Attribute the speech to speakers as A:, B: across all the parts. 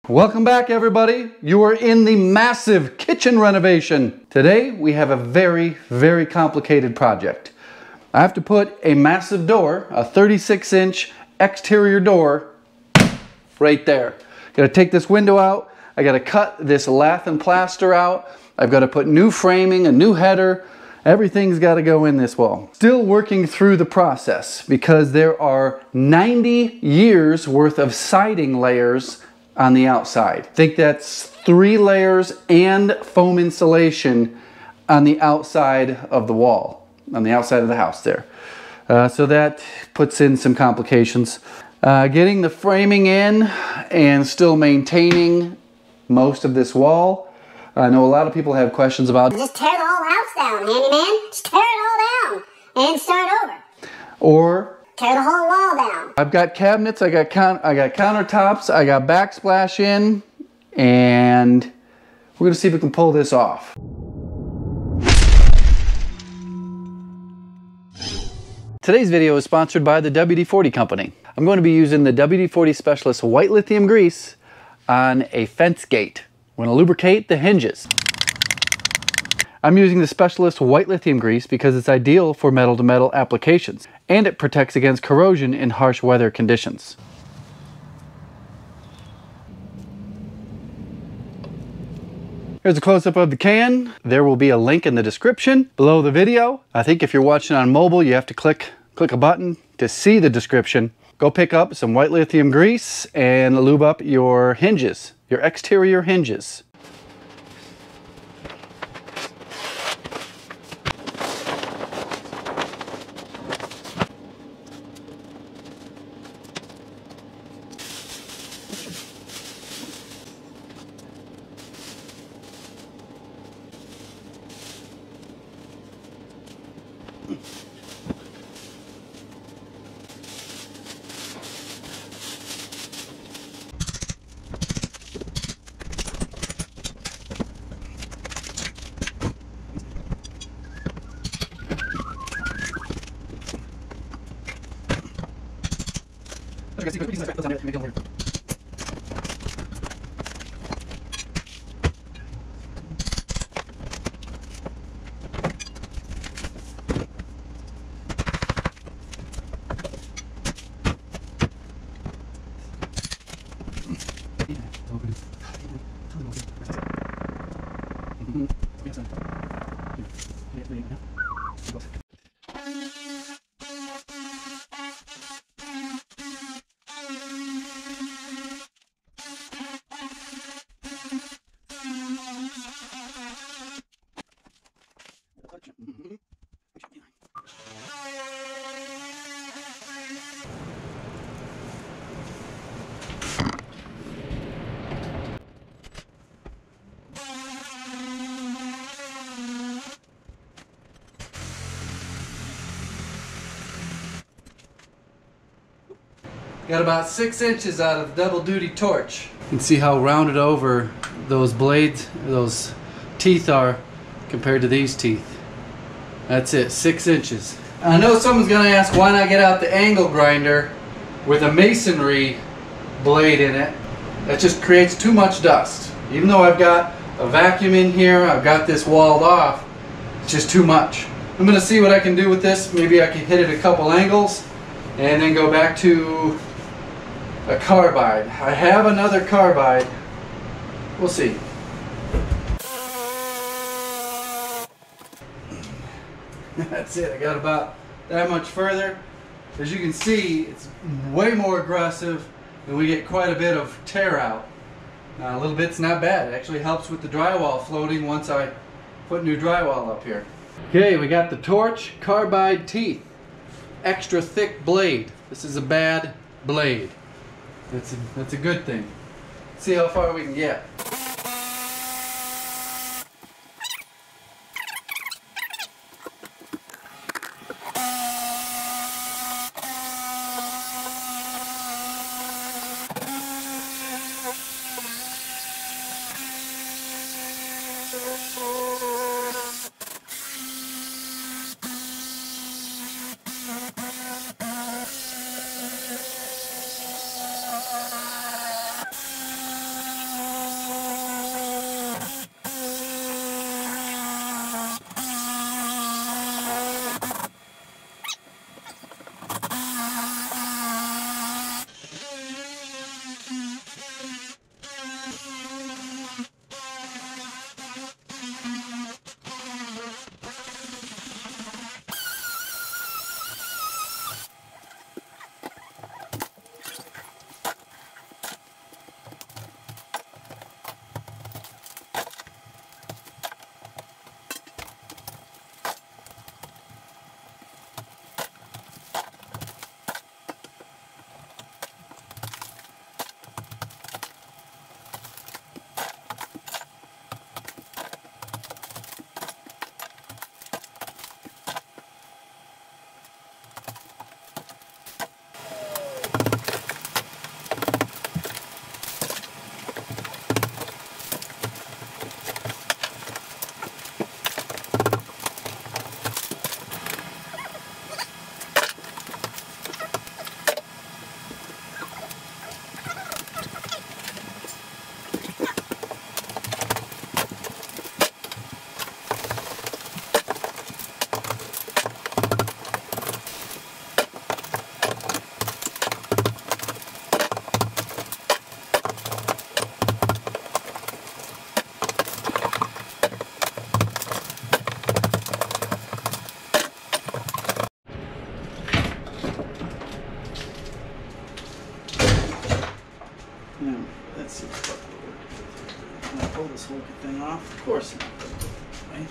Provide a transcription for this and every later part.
A: Welcome back, everybody. You are in the massive kitchen renovation. Today we have a very complicated project. I have to put a massive door, a 36-inch exterior door right there. Gotta take this window out. I gotta cut this lath and plaster out. I've got to put new framing, a new header. Everything's got to go in this wall. Still working through the process because there are 90 years worth of siding layers on the outside. I think that's 3 layers and foam insulation on the outside of the wall, on the outside of the house there. So that puts in some complications. Getting the framing in and still maintaining most of this wall. I know a lot of people have questions about
B: just tear the whole house down, handyman. Just tear it all down and start over.
A: Or
B: tear the whole wall down.
A: I've got cabinets, I got countertops, I got backsplash in, and we're gonna see if we can pull this off. Today's video is sponsored by the WD-40 company. I'm going to be using the WD-40 Specialist White Lithium Grease on a fence gate. We're going to lubricate the hinges. I'm using the Specialist White Lithium Grease because it's ideal for metal-to-metal applications, and it protects against corrosion in harsh weather conditions. Here's a close-up of the can. There will be a link in the description below the video. I think if you're watching on mobile, you have to click a button to see the description. Go pick up some white lithium grease and lube up your hinges, your exterior hinges. Got about 6 inches out of the double duty torch. You can see how rounded over those blades, those teeth are compared to these teeth. That's it, 6 inches. I know someone's gonna ask why not get out the angle grinder with a masonry blade in it. That just creates too much dust. Even though I've got a vacuum in here, I've got this walled off, it's just too much. I'm gonna see what I can do with this. Maybe I can hit it a couple angles and then go back to a carbide. I have another carbide. We'll see. That's it. I got about that much further. As you can see, it's way more aggressive and we get quite a bit of tear out. Now, a little bit's not bad. It actually helps with the drywall floating once I put new drywall up here. Okay, we got the torch carbide teeth. Extra thick blade. This is a bad blade. That's a good thing. Let's see how far we can get. Can I pull this whole thing off? Of course not. Right?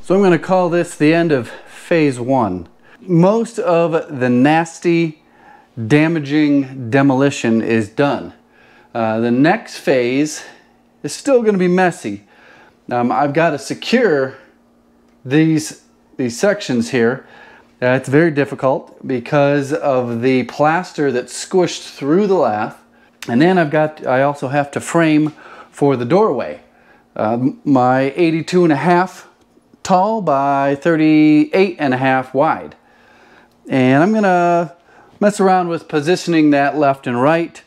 A: So I'm going to call this the end of phase one. Most of the nasty, damaging demolition is done. The next phase is still going to be messy. I've got to secure these sections here. It's very difficult because of the plaster that's squished through the lath. And then I also have to frame for the doorway. My 82.5 tall by 38.5 wide. And I'm gonna mess around with positioning that left and right.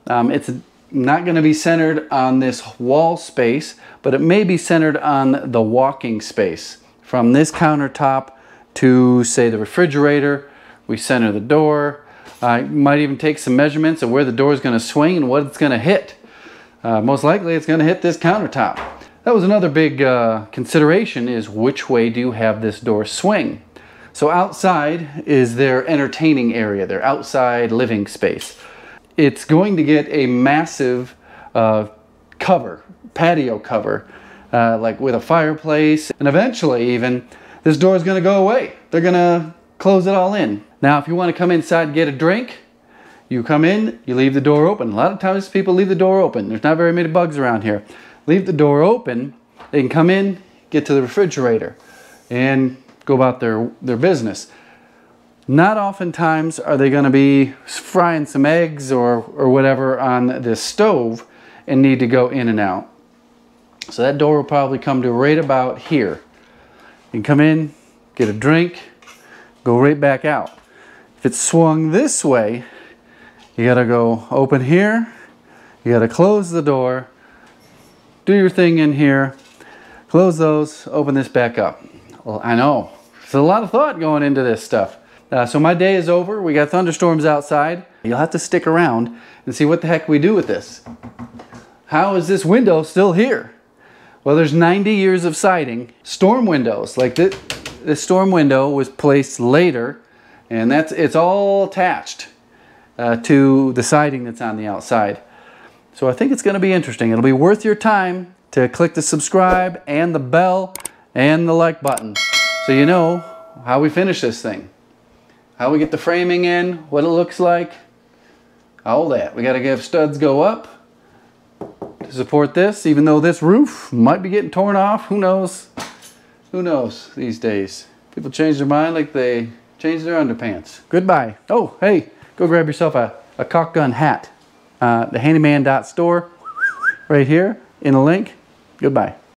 A: It's not gonna be centered on this wall space, but it may be centered on the walking space. From this countertop to, say, the refrigerator, we center the door. I might even take some measurements of where the door is gonna swing and what it's gonna hit. Most likely it's gonna hit this countertop. That was another big consideration, is which way do you have this door swing? So outside is their entertaining area, their outside living space. It's going to get a massive cover, patio cover, like with a fireplace, and eventually even this door is going to go away. They're going to close it all in. Now if you want to come inside and get a drink, you come in, you leave the door open. A lot of times people leave the door open. There's not very many bugs around here. Leave the door open, they can come in, get to the refrigerator, and go about their business. Not oftentimes are they going to be frying some eggs or whatever on this stove and need to go in and out. So that door will probably come to right about here. You can come in, get a drink, go right back out. If it's swung this way, you got to go open here, You got to close the door, do your thing in here, close those, open this back up. Well, I know, there's a lot of thought going into this stuff. So my day is over. We got thunderstorms outside. You'll have to stick around and see what the heck we do with this. How is this window still here? Well, there's 90 years of siding. Storm windows, like this storm window was placed later, and it's all attached to the siding that's on the outside. So I think it's going to be interesting. It'll be worth your time to click the subscribe and the bell and the like button so you know how we finish this thing. How we get the framing in, what it looks like, all that. We got to have studs go up to support this, even though this roof might be getting torn off. Who knows? Who knows these days? People change their mind like they change their underpants. Goodbye. Oh, hey, go grab yourself a caulk gun hat. The handyman.store right here in a link. Goodbye.